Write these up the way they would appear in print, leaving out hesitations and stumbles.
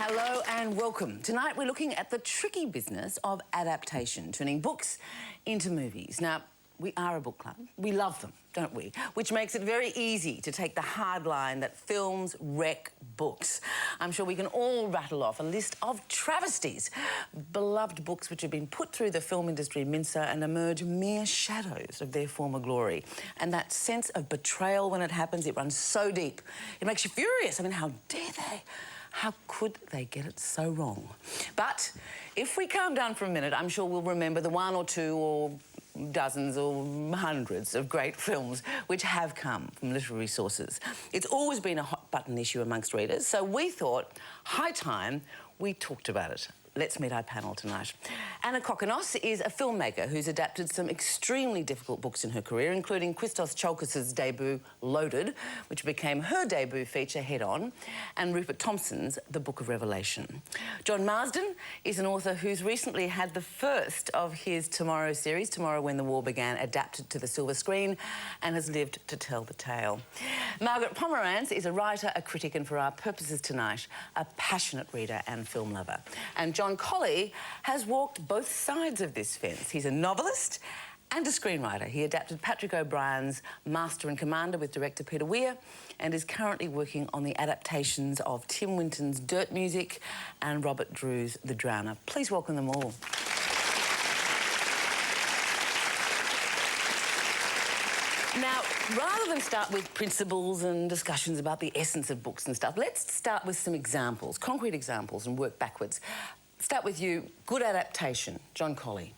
Hello and welcome. Tonight we're looking at the tricky business of adaptation, turning books into movies. Now, we are a book club. We love them, don't we? Which makes it very easy to take the hard line that films wreck books. I'm sure we can all rattle off a list of travesties, beloved books which have been put through the film industry mincer and emerge mere shadows of their former glory. And that sense of betrayal when it happens, it runs so deep. It makes you furious. I mean, how dare they? How could they get it so wrong? But if we calm down for a minute, I'm sure we'll remember the one or two or dozens or hundreds of great films which have come from literary sources. It's always been a hot-button issue amongst readers, so we thought, high time we talked about it. Let's meet our panel tonight. Anna Kokkinos is a filmmaker who's adapted some extremely difficult books in her career, including Christos Tsiolkas' debut, Loaded, which became her debut feature, Head On, and Rupert Thompson's The Book of Revelation. John Marsden is an author who's recently had the first of his Tomorrow series, Tomorrow When the War Began, adapted to the silver screen and has lived to tell the tale. Margaret Pomeranz is a writer, a critic, and for our purposes tonight, a passionate reader and film lover. And John Colley has walked both sides of this fence. He's a novelist and a screenwriter. He adapted Patrick O'Brien's Master and Commander with director Peter Weir and is currently working on the adaptations of Tim Winton's Dirt Music and Robert Drew's The Drowner. Please welcome them all. Now, rather than start with principles and discussions about the essence of books and stuff, let's start with some examples, concrete examples, and work backwards. Start with you. Good adaptation, John Colley.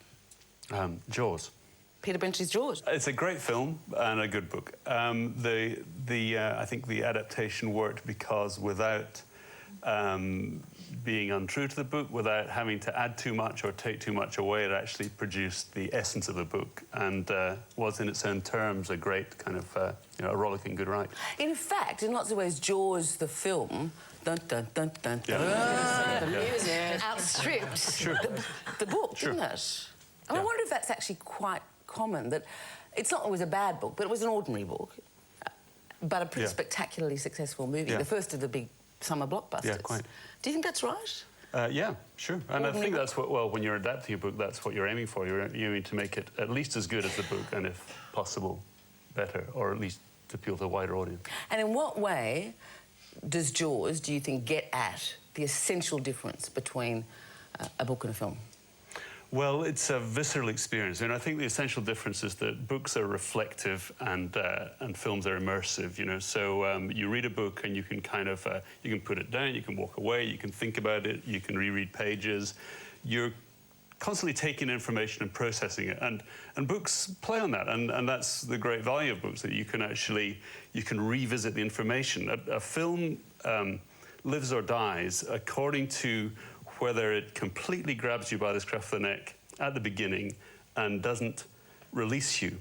Jaws. Peter Benchley's Jaws. It's a great film and a good book. I think the adaptation worked because without being untrue to the book, without having to add too much or take too much away, it actually produced the essence of the book and was in its own terms a great kind of, a rollicking good ride. In fact, in lots of ways, Jaws, the film, dun, dun, dun, dun, Yeah. the music outstripped the book, didn't it? And I wonder if that's actually quite common, that it's not always a bad book, but it was an ordinary book, but a pretty spectacularly successful movie, the first of the big summer blockbusters. Yeah, quite. Do you think that's right? Yeah, sure. And I think that's what, well, when you're adapting a book, that's what you're aiming for. You're aiming to make it at least as good as the book and, if possible, better, or at least to appeal to a wider audience. And in what way does Jaws, do you think, get at the essential difference between a book and a film? Well, it's a visceral experience, and I think the essential difference is that books are reflective and films are immersive. You know, so you read a book and you can kind of you can put it down, you can walk away, you can think about it, you can reread pages. You're constantly taking information and processing it, and books play on that, and that's the great value of books, that you can actually revisit the information. A film lives or dies according to whether it completely grabs you by the scruff of the neck at the beginning and doesn't release you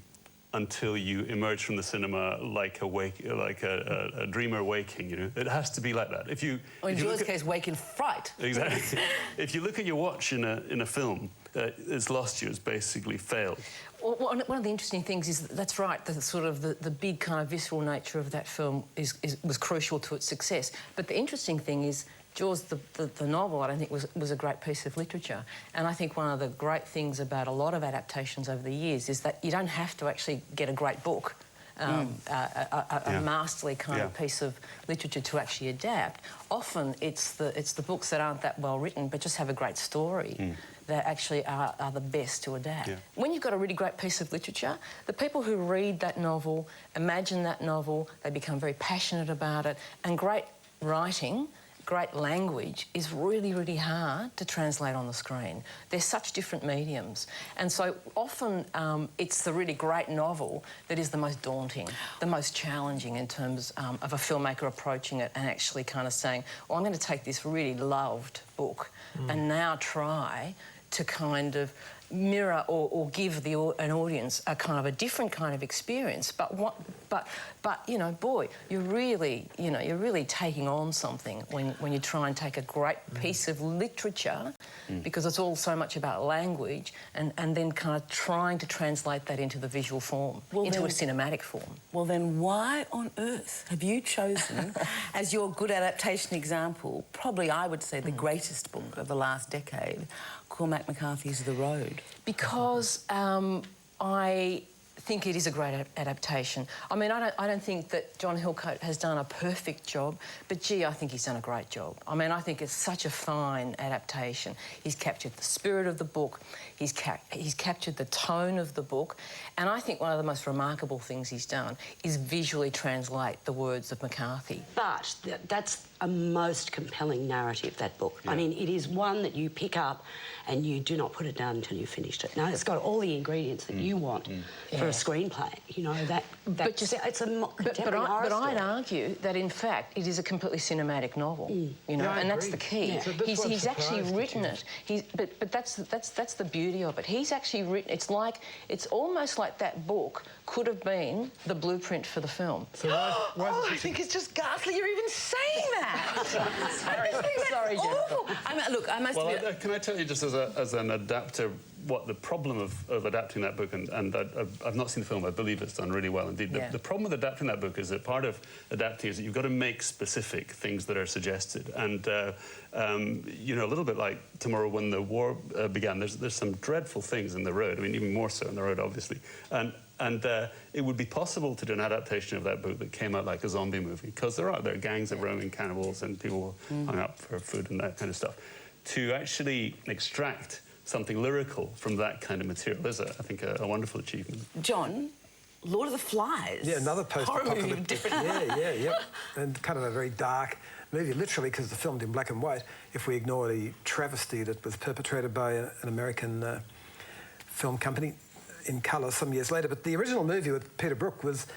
until you emerge from the cinema like a dreamer waking. You know, it has to be like that. If you, in Jaws' case, wake in fright. Exactly. If you look at your watch in a film, it's lost you. It's basically failed. Well, one of the interesting things is that's right. The sort of the big kind of visceral nature of that film was crucial to its success. But the interesting thing is, Jaws, the novel, I don't think was a great piece of literature. And I think one of the great things about a lot of adaptations over the years is that you don't have to actually get a great book, a masterly kind of piece of literature to actually adapt. Often it's the books that aren't that well written but just have a great story that actually are the best to adapt. Yeah. When you've got a really great piece of literature, the people who read that novel, imagine that novel, they become very passionate about it, and great writing, great language is really, really hard to translate on the screen. They're such different mediums. And so often it's the really great novel that is the most daunting, the most challenging in terms of a filmmaker approaching it and actually kind of saying, well, I'm going to take this really loved book and now try to kind of mirror or give an audience a kind of a different kind of experience. But you know, boy, you're really taking on something when you try and take a great piece of literature, because it's all so much about language, and then kind of trying to translate that into the visual form, into a cinematic form. Well, then why on earth have you chosen as your good adaptation example, probably I would say the greatest book of the last decade, Cormac McCarthy's The Road? Because I think it is a great adaptation. I mean, I don't think that John Hillcoat has done a perfect job, but gee, I think he's done a great job. I mean, I think it's such a fine adaptation. He's captured the spirit of the book, he's captured the tone of the book, and I think one of the most remarkable things he's done is visually translate the words of McCarthy. But that's a most compelling narrative, that book. Yeah. I mean, it is one that you pick up and you do not put it down until you've finished it. Now, it's got all the ingredients that you want for a screenplay. You know, it's a contemporary horror story. But I'd argue that, in fact, it is a completely cinematic novel, you know, yeah, and that's the key. Yeah. So He's actually written it. But that's the beauty of it. He's actually written... It's almost like that book could have been the blueprint for the film. So why I think it's just ghastly you're even saying that. Sorry, awful. I mean, look, I must admit... Can I tell you, just as an adapter, what the problem of adapting that book, and I've not seen the film, I believe it's done really well indeed. The problem with adapting that book is that part of adapting is that you've got to make specific things that are suggested. And, you know, a little bit like Tomorrow When the War Began, there's some dreadful things in The Road, I mean, even more so in The Road, obviously. And it would be possible to do an adaptation of that book that came out like a zombie movie, because there are gangs of roaming cannibals and people hung up for food and that kind of stuff. To actually extract something lyrical from that kind of material is, I think, a wonderful achievement. John, Lord of the Flies. Yeah, another post-apocalyptic. Yeah. And kind of a very dark movie, literally, because it's filmed in black and white, if we ignore the travesty that was perpetrated by an American film company in colour some years later. But the original movie with Peter Brook was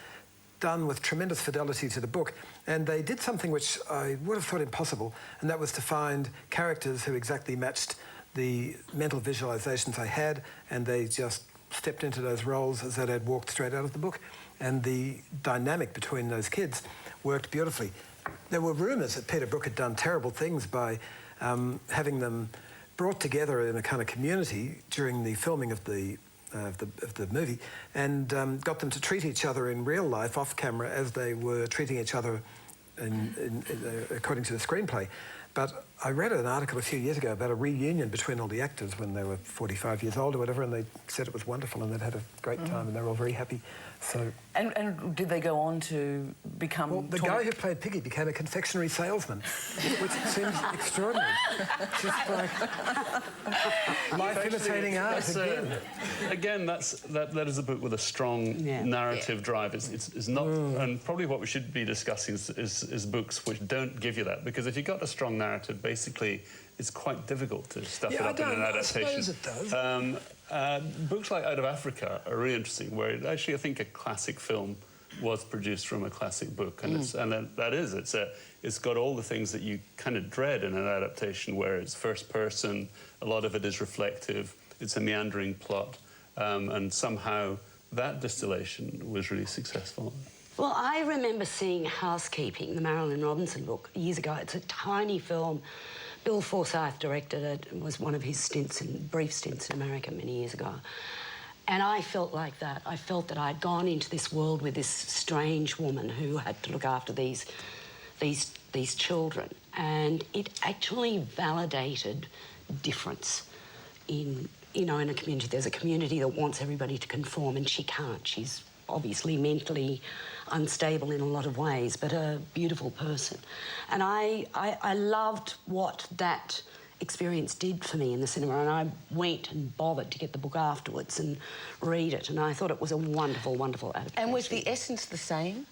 done with tremendous fidelity to the book, and they did something which I would have thought impossible, and that was to find characters who exactly matched the mental visualizations they had, and they just stepped into those roles as though they'd walked straight out of the book, and the dynamic between those kids worked beautifully. There were rumours that Peter Brook had done terrible things by having them brought together in a kind of community during the filming of the movie, and got them to treat each other in real life off camera as they were treating each other according to the screenplay. But I read an article a few years ago about a reunion between all the actors when they were 45 years old or whatever, and they said it was wonderful and they'd had a great time and they were all very happy. So. And did they go on to become... Well, the guy who played Piggy became a confectionery salesman, which seems extraordinary. Just like life imitating art again. Again, that is a book with a strong narrative drive. It's not... And probably what we should be discussing is books which don't give you that, because if you've got a strong narrative, basically, it's quite difficult to stuff it up in an adaptation. I suppose it does. Books like Out of Africa are really interesting, where actually I think a classic film was produced from a classic book, and it's got all the things that you kind of dread in an adaptation, where it's first person, a lot of it is reflective, it's a meandering plot, and somehow that distillation was really successful. Well, I remember seeing Housekeeping, the Marilynne Robinson book, years ago. It's a tiny film. Bill Forsyth directed it. It was one of his brief stints in America many years ago. And I felt like that. I felt that I'd gone into this world with this strange woman who had to look after these children. And it actually validated difference in a community. There's a community that wants everybody to conform, and she can't. She's obviously mentally unstable in a lot of ways, but a beautiful person. And I loved what that experience did for me in the cinema, and I went and bothered to get the book afterwards and read it, and I thought it was a wonderful, wonderful adaptation. And was the essence the same?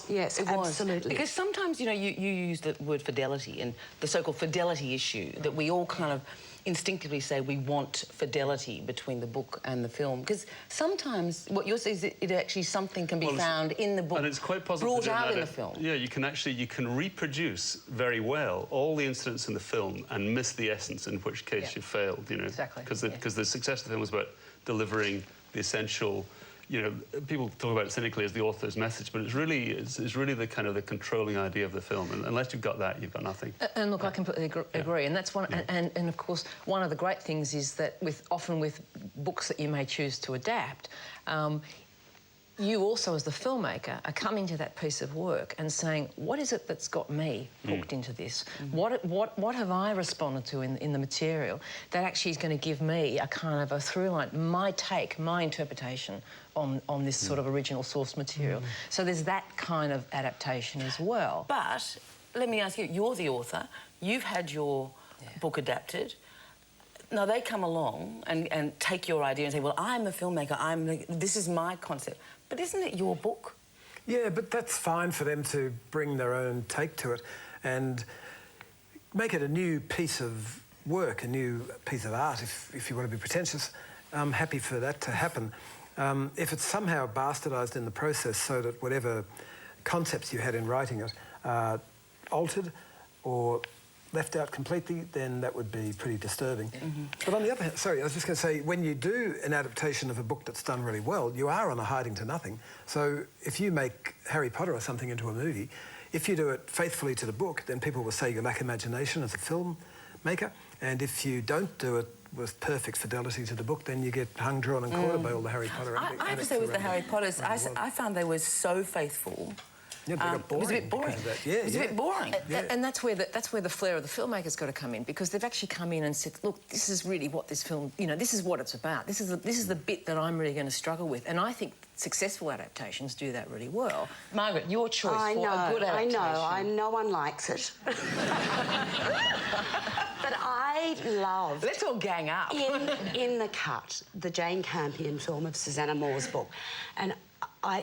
Yes, it was. absolutely. Because sometimes, you know, you use the word fidelity and the so-called fidelity issue that we all kind of instinctively say we want fidelity between the book and the film. Because sometimes what you're saying is that it actually something can be found in the book and it's quite possible brought out in the film. Yeah, you can reproduce very well all the incidents in the film and miss the essence, in which case you failed, you know. Exactly. Because the success of the film was about delivering the essential. You know, people talk about it cynically as the author's message, but it's really the kind of the controlling idea of the film. And unless you've got that, you've got nothing. And look, I completely agree. And that's one. And of course, one of the great things is that often with books that you may choose to adapt, you also, as the filmmaker, are coming to that piece of work and saying, what is it that's got me hooked into this? What have I responded to in the material that actually is going to give me a kind of a through line, my take, my interpretation on this sort of original source material. So there's that kind of adaptation as well. But let me ask you, you're the author, you've had your book adapted. Now, they come along and take your idea and say, well, I'm a filmmaker, this is my concept. But isn't it your book? Yeah, but that's fine for them to bring their own take to it and make it a new piece of work, a new piece of art, if you want to be pretentious. I'm happy for that to happen. If it's somehow bastardised in the process so that whatever concepts you had in writing it are altered or left out completely, then that would be pretty disturbing. But on the other hand, sorry, I was just going to say, when you do an adaptation of a book that's done really well, you are on a hiding to nothing. So if you make Harry Potter or something into a movie, if you do it faithfully to the book, then people will say you lack imagination as a filmmaker. And if you don't do it with perfect fidelity to the book, then you get hung, drawn and quartered by all the Harry Potter addicts. I have to say, with the Harry Potters, I found they were so faithful. Yeah, they got boring. It was a bit boring. It was a bit boring. And that's where the flair of the filmmaker's got to come in, because they've actually come in and said, look, this is really what this film, you know, this is what it's about. This is the bit that I'm really going to struggle with. And I think successful adaptations do that really well. Margaret, your choice for a good adaptation. I know. No one likes it. But I love... Let's all gang up. In the Cut, the Jane Campion film of Susanna Moore's book. And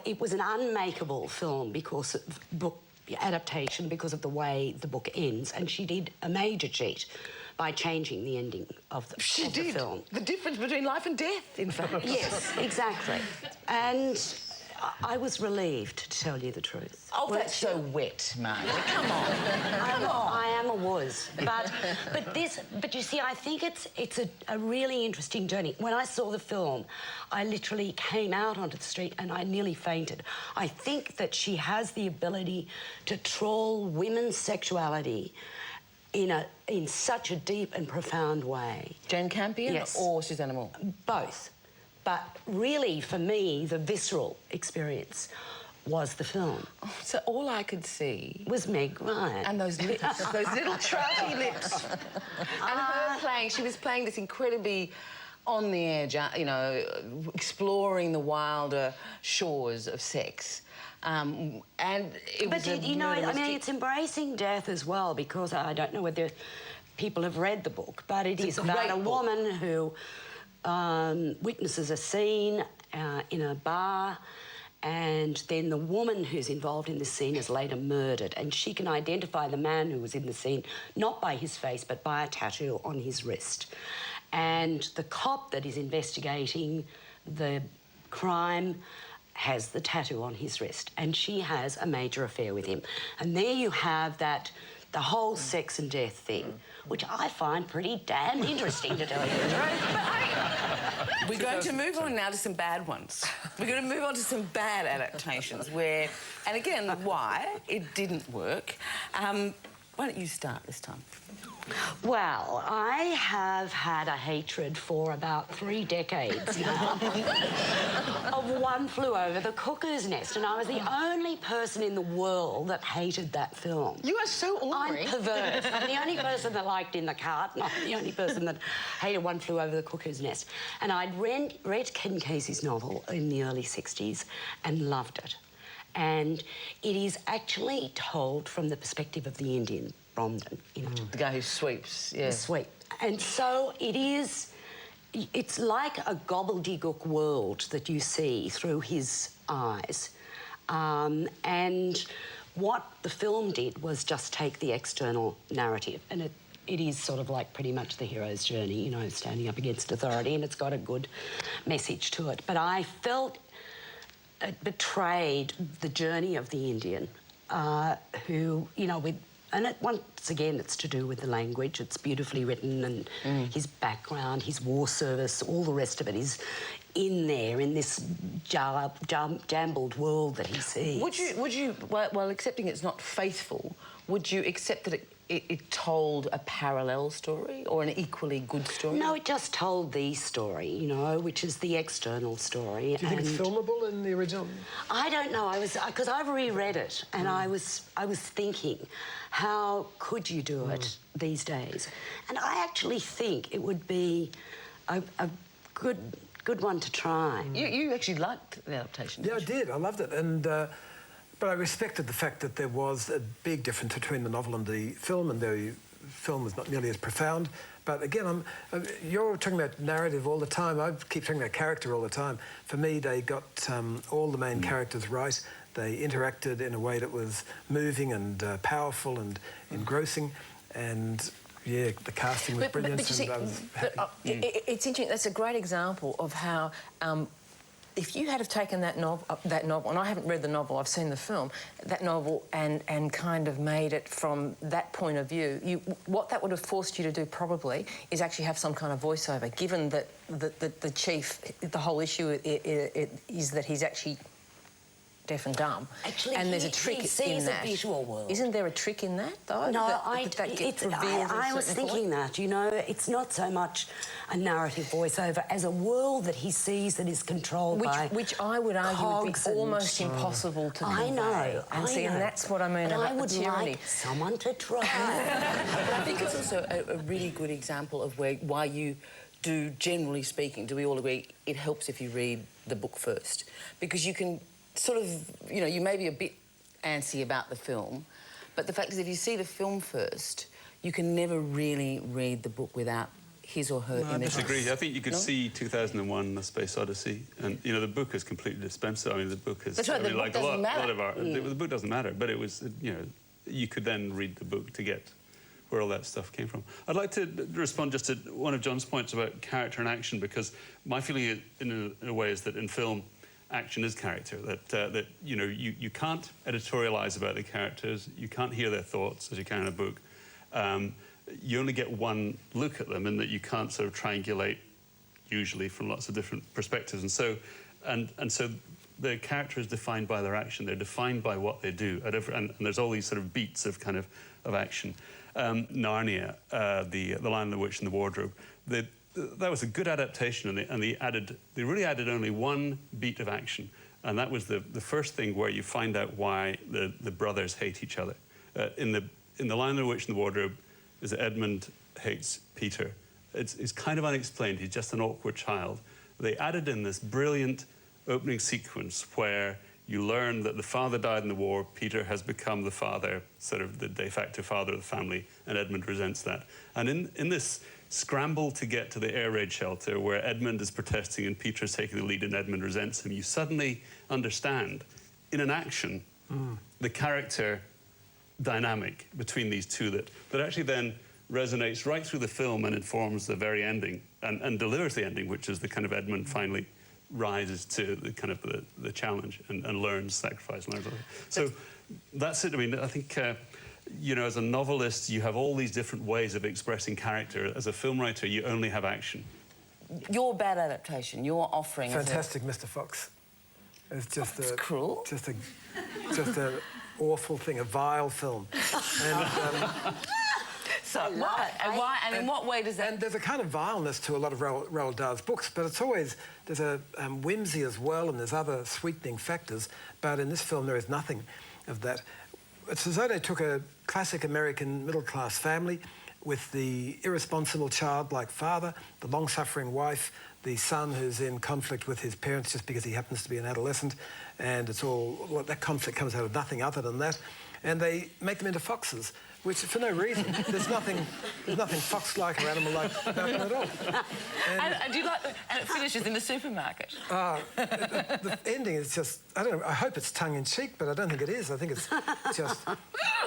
it was an unmakeable film because of book adaptation, because of the way the book ends, and she did a major cheat by changing the ending of the film. The difference between life and death, in fact. Yes, exactly. And I was relieved, to tell you the truth. Oh, that's so wet, Margaret. Come on. I am a was. But you see, I think it's a really interesting journey. When I saw the film, I literally came out onto the street and I nearly fainted. I think that she has the ability to trawl women's sexuality in such a deep and profound way. Jane Campion? Yes. Or Susanna Moore? Both. But really, for me, the visceral experience was the film. Oh, so all I could see was Meg Ryan. And those lips, those little trouty lips. And her playing, she was playing this incredibly on the edge, you know, exploring the wilder shores of sex. And it was you know, I mean, it's embracing death as well, because I don't know whether people have read the book, but it is about a woman who witnesses a scene in a bar, and then the woman who's involved in the scene is later murdered, and she can identify the man who was in the scene not by his face but by a tattoo on his wrist. And the cop that is investigating the crime has the tattoo on his wrist, and she has a major affair with him. And there you have the whole sex and death thing, which I find pretty damn interesting, to tell you the truth. We're going to move on now to some bad ones. We're going to move on to some bad adaptations where, and again, why it didn't work. Why don't you start this time? Well, I have had a hatred for about 3 decades now of One Flew Over the Cuckoo's Nest, and I was the only person in the world that hated that film. You are so ordinary. I'm perverse. I'm the only person that liked In the Cart, not the only person that hated One Flew Over the Cuckoo's Nest. And I'd read Ken Kesey's novel in the early 60s and loved it. And it is actually told from the perspective of the Indian, Bromden, you know. The guy who sweeps, yeah. The sweep. And so it's like a gobbledygook world that you see through his eyes. And what the film did was just take the external narrative, and it is sort of like pretty much the hero's journey, you know, standing up against authority, and it's got a good message to it. But I felt it betrayed the journey of the Indian, who, you know, once again, it's to do with the language. It's beautifully written, and his background, his war service, all the rest of it is in there, in this jumbled world that he sees. Would you, while accepting it's not faithful, would you accept that it told a parallel story or an equally good story? No, it just told the story, you know, which is the external story. Do you think it's filmable in the original? I don't know. Because I've reread it, and I was thinking, how could you do it these days? And I actually think it would be a good one to try. You actually liked the adaptation, Yeah, I didn't you? did. I loved it. And but I respected the fact that there was a big difference between the novel and the film, and the film was not nearly as profound. But again, you're talking about narrative all the time. I keep talking about character all the time. For me, they got all the main characters right. They interacted in a way that was moving and powerful and engrossing. And yeah, the casting was brilliant. But you see, it's interesting. That's a great example of how. If you had have taken that novel, and I haven't read the novel, I've seen the film, that novel, and kind of made it from that point of view, what that would have forced you to do probably is actually have some kind of voiceover, given that the chief, the whole issue is that he's actually deaf and dumb. Actually, and there's a trick he sees in that. a visual world. Isn't there a trick in that, though? No, that gets revealed I was thinking that, you know, it's not so much a narrative voiceover as a world that he sees that is controlled by which I would argue would be cogs and- almost impossible to convey. I know, And that's what I mean but about I would the tyranny. like someone to try. But I think it's also a really good example of why you do, generally speaking, do we all agree, it helps if you read the book first? Because you can sort of, you know, you may be a bit antsy about the film, but the fact is if you see the film first, you can never really read the book without his or her No, I images. disagree. I think you could see 2001: A Space Odyssey, and you know the book is completely dispensable. I mean, the book is. That's right, I mean, the book like doesn't a lot of matter. art. The book doesn't matter, but it was, you know, you could then read the book to get where all that stuff came from. I'd like to respond just to one of John's points about character and action, because my feeling in a way is that in film, action is character. That you know, you can't editorialize about the characters. You can't hear their thoughts as you can in a book. You only get one look at them, and that you can't sort of triangulate usually from lots of different perspectives. And so the character is defined by their action. They're defined by what they do. And there's all these sort of beats of kind of action. Narnia, the Lion, the Witch, and the Wardrobe. That was a good adaptation, and they really added only one beat of action, and that was the first thing where you find out why the brothers hate each other. In the Lion, the Witch, and the Wardrobe, is that Edmund hates Peter. It's kind of unexplained. He's just an awkward child. They added in this brilliant opening sequence where you learn that the father died in the war. Peter has become the father, sort of the de facto father of the family, and Edmund resents that. And in this scramble to get to the air raid shelter where Edmund is protesting and Peter is taking the lead and Edmund resents him, you suddenly understand, in an action, the character dynamic between these two that actually then resonates right through the film and informs the very ending and delivers the ending, which is the kind of Edmund finally rises to the kind of the challenge and learns sacrifice. So that's it. I mean, I think you know, as a novelist, you have all these different ways of expressing character. As a film writer, you only have action. Your bad adaptation, your offering... Fantastic, Mr. Fox. It's just That's cruel. Just a awful thing, a vile film. And, so why? And in what way does that... And there's a kind of vileness to a lot of Roald Dahl's books, but it's always... There's a whimsy as well, and there's other sweetening factors, but in this film there is nothing of that. It's as though they took a classic American middle-class family with the irresponsible childlike father, the long-suffering wife, the son who's in conflict with his parents just because he happens to be an adolescent, and it's all... Well, that conflict comes out of nothing other than that. And they make them into foxes. which for no reason. There's nothing fox-like or animal-like about them at all. And do you like and it finishes in the supermarket. The ending is just, I don't know, I hope it's tongue-in-cheek, but I don't think it is. I think it's just, I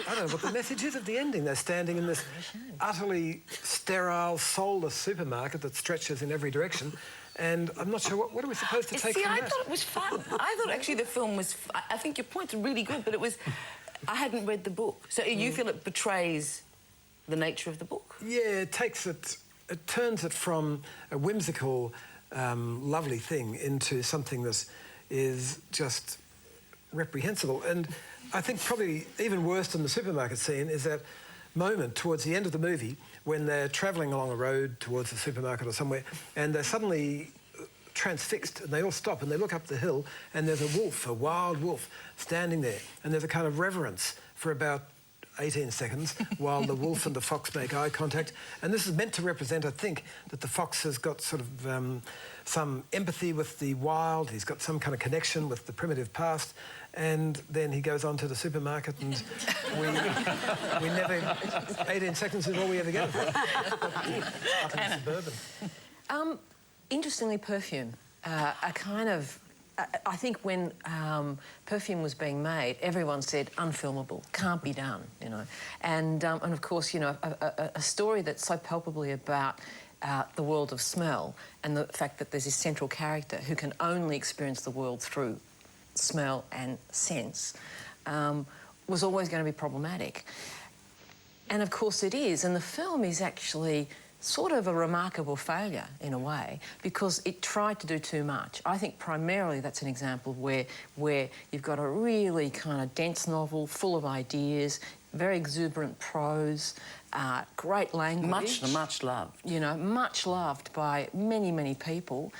don't know what the message is of the ending. They're standing in this utterly sterile, soulless supermarket that stretches in every direction, and I'm not sure, what are we supposed to take from that? See, I thought it was fun. I thought actually the film was... I think your points are really good, but it was... I hadn't read the book. So you feel it betrays the nature of the book? Yeah, it turns it from a whimsical, lovely thing into something that is just reprehensible. And I think probably even worse than the supermarket scene is that moment towards the end of the movie when they're travelling along a road towards the supermarket or somewhere and they're suddenly transfixed and they all stop and they look up the hill and there's a wolf, a wild wolf, standing there, and there's a kind of reverence for about 18 seconds while the wolf and the fox make eye contact. And this is meant to represent, I think, that the fox has got sort of some empathy with the wild, he's got some kind of connection with the primitive past, and then he goes on to the supermarket and we never... 18 seconds is all we ever get of it. Utterly suburban. Interestingly, Perfume, a kind of... I think when Perfume was being made, everyone said unfilmable, can't be done, you know. And of course, you know, a story that's so palpably about the world of smell and the fact that there's this central character who can only experience the world through smell and sense was always going to be problematic. And of course it is, and the film is actually sort of a remarkable failure in a way because it tried to do too much. I think primarily that's an example where you've got a really kind of dense novel full of ideas, very exuberant prose, great language. Much loved. You know, much loved by many, many people.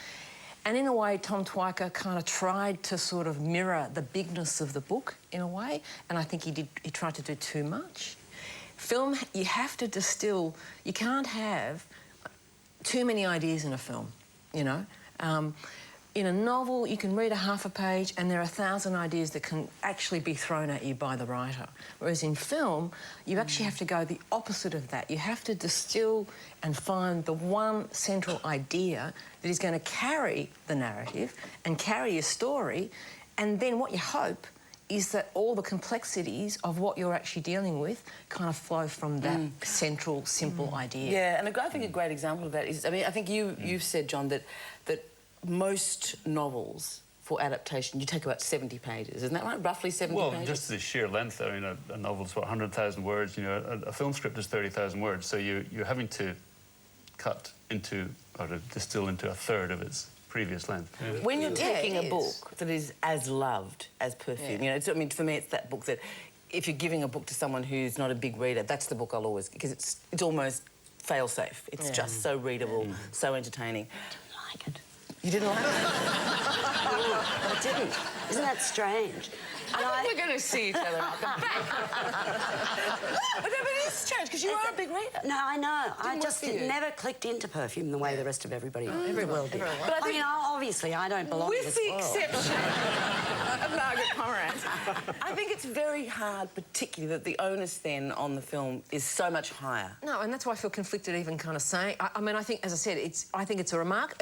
And in a way, Tom Twyker kind of tried to sort of mirror the bigness of the book in a way, and I think he tried to do too much. Film, you have to distill... You can't have too many ideas in a film, you know. In a novel, you can read a half a page and there are 1,000 ideas that can actually be thrown at you by the writer. Whereas in film, you actually have to go the opposite of that. You have to distill and find the one central idea that is going to carry the narrative and carry your story, and then what you hope is that all the complexities of what you're actually dealing with kind of flow from that central, simple idea. Yeah, and I think a great example of that is, I mean, I think you've said, John, that most novels for adaptation, you take about 70 pages, isn't that right? Roughly 70 pages? Well, just the sheer length. I mean, a novel's, what, 100,000 words? You know, a film script is 30,000 words, so you're having to cut into, or to distill into a third of its previous length. Yeah. When you're taking a book that is as loved as Perfume, you know, I mean, for me, it's that book that if you're giving a book to someone who's not a big reader, that's the book I'll always... because it's almost fail-safe. It's just so readable, so entertaining. I didn't like it. You didn't like it? No, I didn't. Isn't that strange? I think we're going to see each other out the back. But it is strange, because you are a big reader. No, I know. I just never clicked into Perfume the way the rest of everybody in the world did. But I mean, obviously, I don't belong in this world. With the exception of Margaret Pomeranz, I think it's very hard, particularly that the onus then on the film is so much higher. No, and that's why I feel conflicted even kind of saying... I mean, I think, as I said, I think it's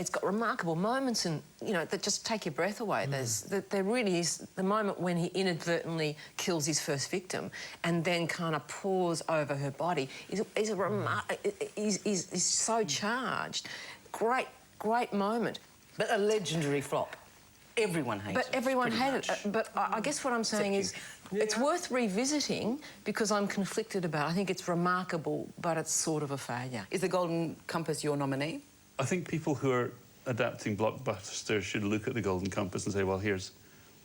got remarkable moments and, you know, that just take your breath away. There really is the moment when he inadvertently kills his first victim and then kind of pours over her body is so charged. Great moment. But a legendary flop. Everyone hated it. But everyone hated it. But I guess what I'm saying is it's worth revisiting because I'm conflicted about it. I think it's remarkable, but it's sort of a failure. Is The Golden Compass your nominee? I think people who are adapting blockbusters should look at The Golden Compass and say, well, here's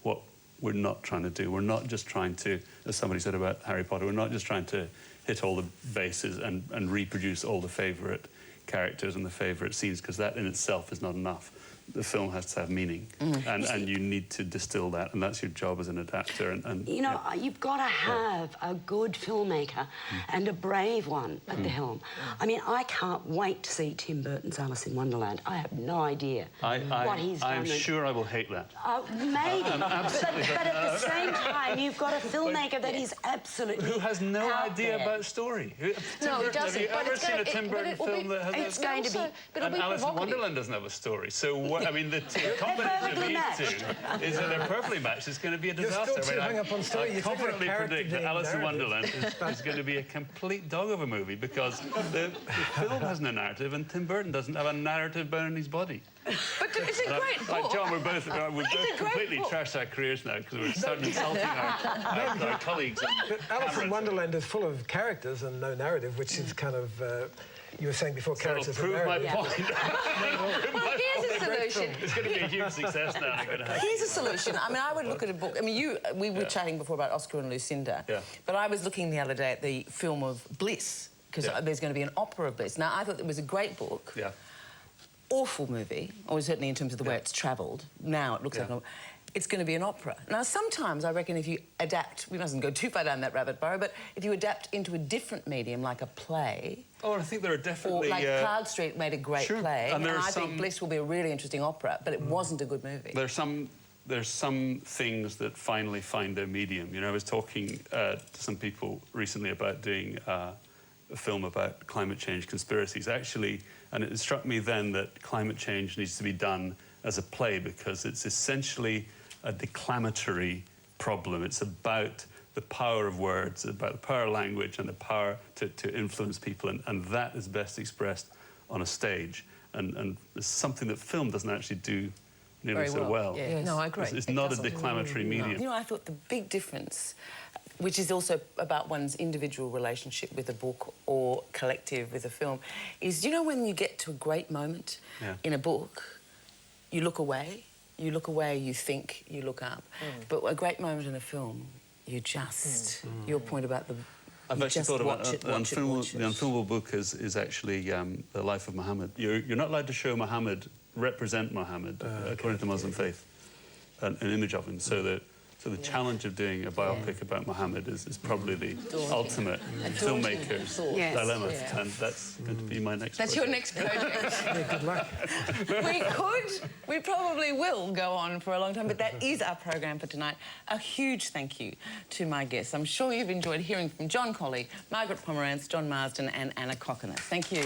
what we're not trying to do. We're not just trying to, as somebody said about Harry Potter, we're not just trying to hit all the bases and reproduce all the favourite characters and the favourite scenes, because that in itself is not enough. the film has to have meaning, and you need to distill that, and that's your job as an adapter. And you know, you've got to have a good filmmaker and a brave one at the helm. I mean, I can't wait to see Tim Burton's Alice in Wonderland. I have no idea what he's done. I'm sure I will hate that. Maybe, but at the same time, you've got a filmmaker that is absolutely who has no idea about story. No, he doesn't. Have you ever seen a Tim Burton film that has it's going to be... And Alice in Wonderland doesn't have a story. So, what, I mean, the combination of these two is that they're perfectly matched. It's going to be a disaster. You're still too hung up on story. I confidently predict that Alice in Wonderland is going to be a complete dog of a movie because the film has no narrative and Tim Burton doesn't have a narrative bone in his body. But it's a great book. John, we've both completely trashed our careers now because we're starting insulting our colleagues. But Alice in Wonderland is full of characters and no narrative, which is kind of... you were saying before, characters prove and my narrative. point. Well, here's a solution. It's going to be a huge success now. Here's a solution. I mean, I would look at a book. I mean, we were chatting before about Oscar and Lucinda. Yeah. But I was looking the other day at the film of Bliss, because there's going to be an opera of Bliss. Now, I thought it was a great book. Yeah. Awful movie, or certainly in terms of the way it's travelled. Now it looks like it's going to be an opera. Now, sometimes I reckon if you adapt, we mustn't go too far down that rabbit burrow, but if you adapt into a different medium, like a play... Oh, I think there are definitely... Or like Cloud Street made a great play, and I think Bliss will be a really interesting opera, but it wasn't a good movie. There's some things that finally find their medium. You know, I was talking to some people recently about doing a film about climate change conspiracies, actually, and it struck me then that climate change needs to be done as a play because it's essentially a declamatory problem. It's about the power of words, about the power of language and the power to influence people, and that is best expressed on a stage. And it's something that film doesn't actually do nearly so well. Yeah. No, I agree. It's not a declamatory medium. You know, I thought the big difference, which is also about one's individual relationship with a book or collective with a film, is, you know, when you get to a great moment in a book, you look away, you think, you look up. But a great moment in a film, you just... Your point about the... I've actually thought about the unfilmable book is actually the life of Muhammad. You're not allowed to show Muhammad, represent Muhammad, according to Muslim faith, an image of him. So the challenge of doing a biopic about Muhammad is probably the ultimate filmmaker's dilemma, and that's going to be my next project. Your next project. Good luck. We probably will go on for a long time, but that is our program for tonight. A huge thank you to my guests. I'm sure you've enjoyed hearing from John Colley, Margaret Pomerantz, John Marsden and Anna Coconut. Thank you.